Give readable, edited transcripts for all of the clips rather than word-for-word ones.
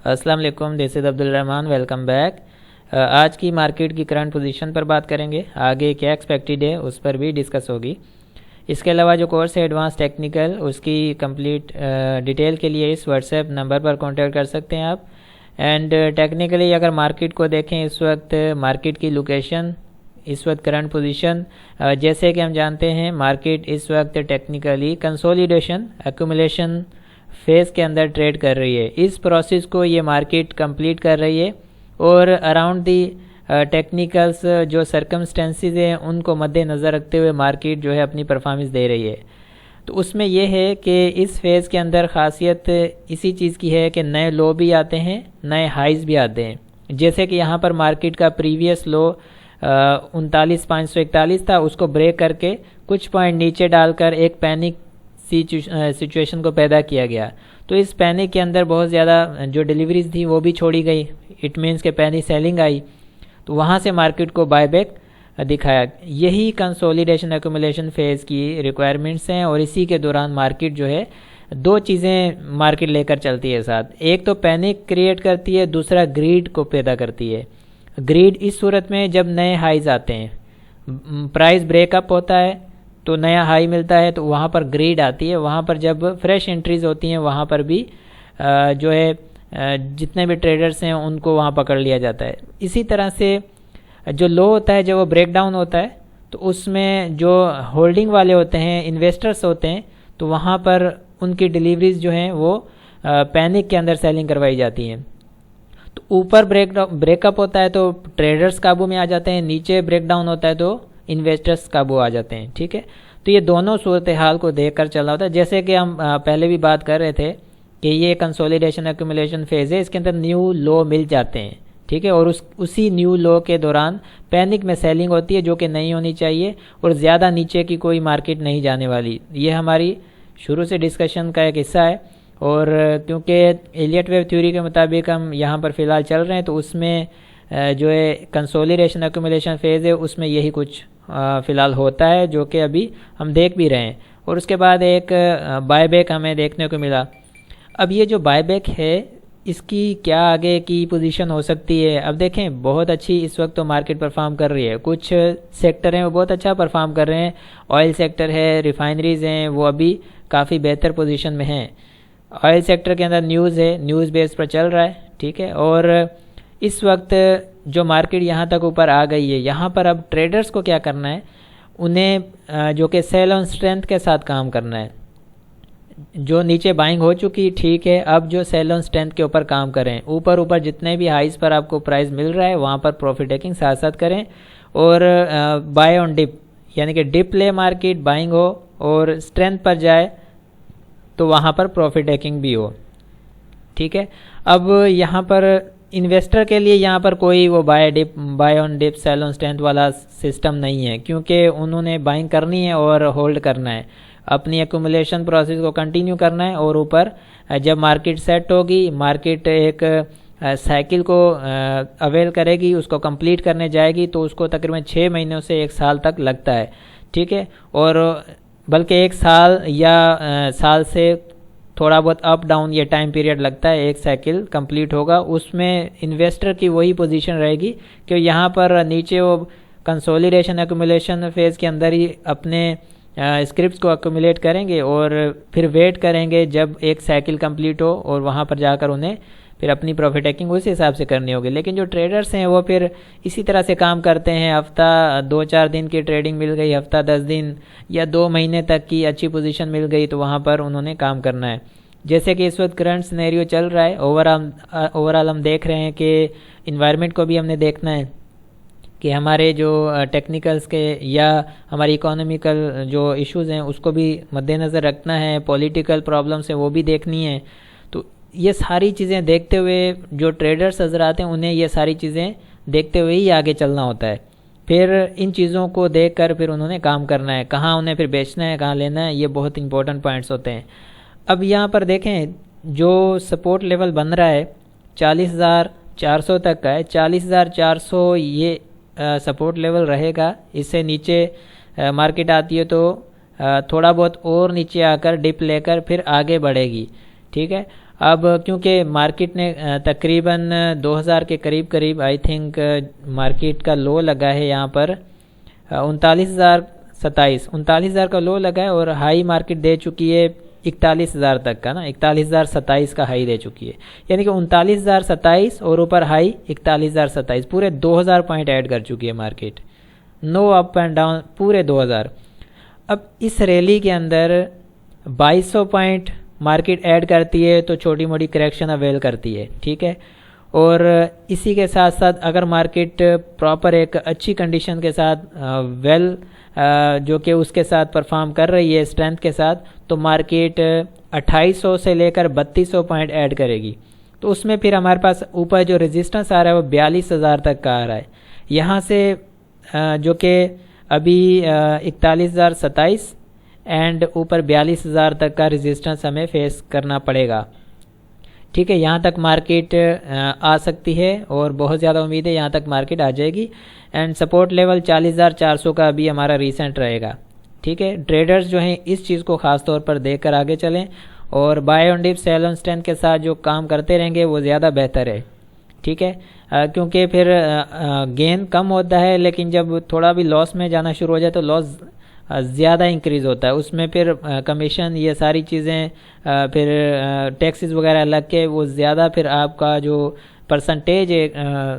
السلام علیکم، دس از Abdul Rahman, welcome back. آج کی مارکیٹ کی کرنٹ پوزیشن پر بات کریں گے، آگے کیا ایکسپیکٹڈ ہے اس پر بھی ڈسکس ہوگی۔ اس کے علاوہ جو کورس ہے ایڈوانس ٹیکنیکل، اس کی کمپلیٹ ڈیٹیل کے لیے اس واٹس ایپ نمبر پر کانٹیکٹ کر سکتے ہیں آپ۔ اینڈ ٹیکنیکلی اگر مارکیٹ کو دیکھیں، اس وقت مارکیٹ کی لوکیشن، اس وقت کرنٹ پوزیشن، جیسے کہ ہم جانتے ہیں مارکیٹ اس وقت ٹیکنیکلی کنسولیڈیشن ایکومولیشن فیز کے اندر ٹریڈ کر رہی ہے۔ اس پروسیس کو یہ مارکیٹ کمپلیٹ کر رہی ہے اور اراؤنڈ دی ٹیکنیکلز جو سرکمسٹینسز ہیں ان کو مد نظر رکھتے ہوئے مارکیٹ جو ہے اپنی پرفارمنس دے رہی ہے۔ تو اس میں یہ ہے کہ اس فیز کے اندر خاصیت اسی چیز کی ہے کہ نئے لو بھی آتے ہیں، نئے ہائیز بھی آتے ہیں۔ جیسے کہ یہاں پر مارکیٹ کا پریویس لو 39,541 تھا، اس کو بریک کر کے کچھ پوائنٹ نیچے ڈال کر ایک پینک سچویشن کو پیدا کیا گیا۔ تو اس پینک کے اندر بہت زیادہ جو ڈیلیوریز تھی وہ بھی چھوڑی گئی، اٹ مینس کہ پینک سیلنگ آئی، تو وہاں سے مارکیٹ کو بائی بیک دکھایا۔ یہی کنسولیڈیشن ایکومولیشن فیز کی ریکوائرمنٹس ہیں، اور اسی کے دوران مارکیٹ جو ہے دو چیزیں مارکیٹ لے کر چلتی ہے ساتھ، ایک تو پینک کریٹ کرتی ہے، دوسرا گریڈ کو پیدا کرتی ہے۔ گریڈ اس صورت میں جب نئے ہائیز آتے ہیں، پرائز بریک اپ ہوتا ہے تو نیا ہائی ملتا ہے، تو وہاں پر گریڈ آتی ہے۔ وہاں پر جب فریش انٹریز ہوتی ہیں وہاں پر بھی جو ہے جتنے بھی ٹریڈرز ہیں ان کو وہاں پکڑ لیا جاتا ہے۔ اسی طرح سے جو لو ہوتا ہے، جب وہ بریک ڈاؤن ہوتا ہے تو اس میں جو ہولڈنگ والے ہوتے ہیں، انویسٹرز ہوتے ہیں، تو وہاں پر ان کی ڈیلیوریز جو ہیں وہ پینک کے اندر سیلنگ کروائی جاتی ہیں۔ تو اوپر بریک اپ ہوتا ہے تو ٹریڈرز قابو میں آ جاتے ہیں، نیچے بریک ڈاؤن ہوتا ہے تو انویسٹرز قابو آ جاتے ہیں، ٹھیک ہے۔ تو یہ دونوں صورتحال کو دیکھ کر چلنا ہوتا ہے۔ جیسے کہ ہم پہلے بھی بات کر رہے تھے کہ یہ کنسولیڈیشن ایکومولیشن فیز ہے، اس کے اندر نیو لو مل جاتے ہیں، ٹھیک ہے، اور اسی نیو لو کے دوران پینک میں سیلنگ ہوتی ہے جو کہ نہیں ہونی چاہیے، اور زیادہ نیچے کی کوئی مارکیٹ نہیں جانے والی۔ یہ ہماری شروع سے ڈسکشن کا ایک حصہ ہے، اور کیونکہ ایلیٹ ویو تھیوری کے مطابق ہم یہاں پر فی الحال چل رہے ہیں، تو اس میں جو ہے کنسولیڈیشن ایکومولیشن فیز ہے، اس میں یہی کچھ فی الحال ہوتا ہے جو کہ ابھی ہم دیکھ بھی رہے ہیں۔ اور اس کے بعد ایک بائی بیک ہمیں دیکھنے کو ملا۔ اب یہ جو بائی بیک ہے اس کی کیا آگے کی پوزیشن ہو سکتی ہے؟ اب دیکھیں بہت اچھی اس وقت تو مارکیٹ پرفارم کر رہی ہے، کچھ سیکٹر ہیں وہ بہت اچھا پرفارم کر رہے ہیں، آئل سیکٹر ہے، ریفائنریز ہیں، وہ ابھی کافی بہتر پوزیشن میں ہیں۔ آئل سیکٹر کے اندر نیوز ہے، نیوز بیس پر چل رہا ہے، ٹھیک ہے۔ اور اس وقت جو مارکیٹ یہاں تک اوپر آ گئی ہے، یہاں پر اب ٹریڈرز کو کیا کرنا ہے؟ انہیں جو کہ سیل آن اسٹرینتھ کے ساتھ کام کرنا ہے۔ جو نیچے بائنگ ہو چکی، ٹھیک ہے، اب جو سیل آن اسٹرینتھ کے اوپر کام کریں، اوپر جتنے بھی ہائیز پر آپ کو پرائز مل رہا ہے وہاں پر پروفٹ ٹیکنگ ساتھ ساتھ کریں، اور بائی آن ڈپ، یعنی کہ ڈپ لے مارکیٹ بائنگ ہو اور اسٹرینتھ پر جائے تو وہاں پر پروفٹ ٹیکنگ بھی ہو، ٹھیک ہے۔ اب یہاں پر انویسٹر کے لیے یہاں پر کوئی وہ buy on dip sell on strength والا سسٹم نہیں ہے، کیونکہ انہوں نے بائنگ کرنی ہے اور ہولڈ کرنا ہے، اپنی ایکومولیشن پروسیس کو کنٹینیو کرنا ہے، اور اوپر جب مارکیٹ سیٹ ہوگی، مارکیٹ ایک سائیکل کو اویل کرے گی، اس کو کمپلیٹ کرنے جائے گی، تو اس کو تقریباً 6 مہینوں سے 1 سال تک لگتا ہے، ٹھیک ہے، اور بلکہ 1 سال یا سال سے تھوڑا بہت اپ ڈاؤن یہ ٹائم پیریڈ لگتا ہے، ایک سائیکل کمپلیٹ ہوگا۔ اس میں انویسٹر کی وہی پوزیشن رہے گی کہ یہاں پر نیچے وہ کنسولیڈیشن ایکومولیشن فیز کے اندر ہی اپنے اسکرپٹس کو ایکومولیٹ کریں گے، اور پھر ویٹ کریں گے جب ایک سائیکل کمپلیٹ ہو، اور وہاں پر جا کر انہیں پھر اپنی پروفٹ ٹیکنگ اسی حساب سے کرنی ہوگی۔ لیکن جو ٹریڈرز ہیں وہ پھر اسی طرح سے کام کرتے ہیں، ہفتہ 2-4 دن کی ٹریڈنگ مل گئی، ہفتہ 10 دن یا 2 مہینے تک کی اچھی پوزیشن مل گئی، تو وہاں پر انہوں نے کام کرنا ہے۔ جیسے کہ اس وقت کرنٹ سینیریو چل رہا ہے، اوورال ہم دیکھ رہے ہیں کہ انوائرمنٹ کو بھی ہم نے دیکھنا ہے کہ ہمارے جو ٹیکنیکلز کے یا ہماری اکانومیکل جو ایشوز ہیں اس کو بھی مد نظر رکھنا ہے، پولیٹیکل پرابلمس ہیں وہ بھی دیکھنی ہے۔ تو یہ ساری چیزیں دیکھتے ہوئے جو ٹریڈرز حضرات ہیں انہیں یہ ساری چیزیں دیکھتے ہوئے ہی آگے چلنا ہوتا ہے۔ پھر ان چیزوں کو دیکھ کر پھر انہوں نے کام کرنا ہے، کہاں انہیں پھر بیچنا ہے، کہاں لینا ہے، یہ بہت امپورٹنٹ پوائنٹس ہوتے ہیں۔ اب یہاں پر دیکھیں جو سپورٹ لیول بن رہا ہے 40,400 تک کا ہے، 40,400 یہ سپورٹ لیول رہے گا، اس سے نیچے مارکیٹ آتی ہے تو تھوڑا بہت اور نیچے آ کر ڈپ لے کر پھر آگے بڑھے گی، ٹھیک ہے۔ اب کیونکہ مارکیٹ نے تقریباً 2000 کے قریب آئی تھنک مارکیٹ کا لو لگا ہے یہاں پر 39,027 کا لو لگا ہے، اور ہائی مارکیٹ دے چکی ہے 41,000 تک کا نا، 41,027 کا ہائی دے چکی ہے، یعنی کہ 39,027 اور اوپر ہائی 41,027، پورے 2000 پوائنٹ ایڈ کر چکی ہے market, no up and down پورے 2000۔ اب اس ریلی کے اندر 2200 پوائنٹ مارکیٹ ایڈ کرتی ہے تو چھوٹی موٹی کریکشن اویل کرتی ہے، ٹھیک ہے، اور اسی کے ساتھ ساتھ اگر مارکیٹ پراپر ایک اچھی کنڈیشن کے ساتھ جو کہ اس کے ساتھ پرفارم کر رہی ہے اسٹرینتھ کے ساتھ، تو مارکیٹ 2800 سے لے کر 3200 پوائنٹ ایڈ کرے گی، تو اس میں پھر ہمارے پاس اوپر جو ریزسٹنس آ رہا ہے وہ 42,000 تک کا آ رہا ہے، یہاں سے جو کہ ابھی 41,027 اینڈ اوپر 42,000 تک کا ریزسٹنس ہمیں فیس کرنا پڑے گا، ٹھیک ہے، یہاں تک مارکیٹ آ سکتی ہے اور بہت زیادہ امید ہے یہاں تک مارکیٹ آ جائے گی، اینڈ سپورٹ لیول 40,400 کا بھی ہمارا ریسنٹ رہے گا، ٹھیک ہے۔ ٹریڈرز جو ہیں اس چیز کو خاص طور پر دیکھ کر آگے چلیں، اور buy on dip sell on strength کے ساتھ جو کام کرتے رہیں گے وہ زیادہ بہتر ہے، ٹھیک ہے، کیونکہ پھر گین کم ہوتا ہے لیکن جب تھوڑا بھی لاس میں جانا شروع ہو جائے تو لاس زیادہ انکریز ہوتا ہے، اس میں پھر کمیشن یہ ساری چیزیں پھر ٹیکسز وغیرہ لگ کے وہ زیادہ پھر آپ کا جو پرسنٹیج ہے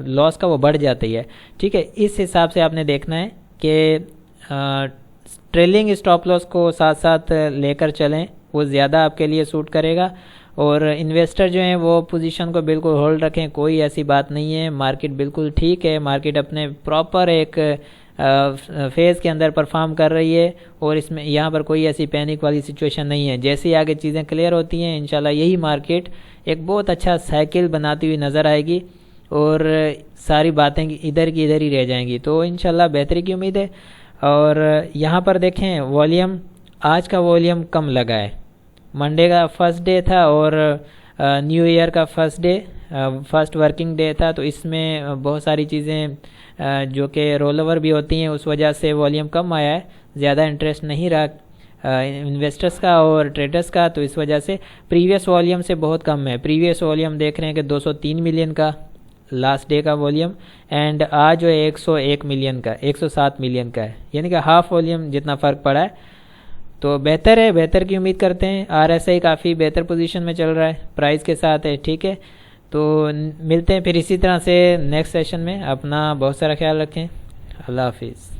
لاس کا وہ بڑھ جاتی ہے، ٹھیک ہے۔ اس حساب سے آپ نے دیکھنا ہے کہ ٹریلنگ اسٹاپ لاس کو ساتھ ساتھ لے کر چلیں، وہ زیادہ آپ کے لیے سوٹ کرے گا، اور انویسٹر جو ہیں وہ پوزیشن کو بالکل ہولڈ رکھیں، کوئی ایسی بات نہیں ہے، مارکیٹ بالکل ٹھیک ہے، مارکیٹ اپنے پراپر ایک فیز کے اندر پرفارم کر رہی ہے، اور اس میں یہاں پر کوئی ایسی پینک والی سچویشن نہیں ہے، جیسے ہی آگے چیزیں کلیئر ہوتی ہیں انشاءاللہ یہی مارکیٹ ایک بہت اچھا سائیکل بناتی ہوئی نظر آئے گی، اور ساری باتیں ادھر کی ادھر ہی رہ جائیں گی، تو انشاءاللہ بہتری کی امید ہے۔ اور یہاں پر دیکھیں والیوم، آج کا والیوم کم لگا ہے، منڈے کا فرسٹ ڈے تھا اور نیو ایئر کا فرسٹ ورکنگ ڈے تھا، تو اس میں بہت ساری چیزیں جو کہ رول اوور بھی ہوتی ہیں، اس وجہ سے والیوم کم آیا ہے، زیادہ انٹرسٹ نہیں رہا انویسٹرز کا اور ٹریڈرز کا، تو اس وجہ سے پریویس والیوم سے بہت کم ہے، پریویس والیوم دیکھ رہے ہیں کہ 203 ملین کا لاسٹ ڈے کا والیوم، اینڈ آج جو ہے 101 ملین کا 107 ملین کا ہے، یعنی کہ ہاف والیوم جتنا فرق پڑا ہے، تو بہتر ہے، بہتر کی امید کرتے ہیں۔ RSI کافی بہتر پوزیشن میں چل رہا ہے، پرائز کے ساتھ ہے، ٹھیک ہے، تو ملتے ہیں پھر اسی طرح سے نیکسٹ سیشن میں، اپنا بہت سارا خیال رکھیں، اللہ حافظ۔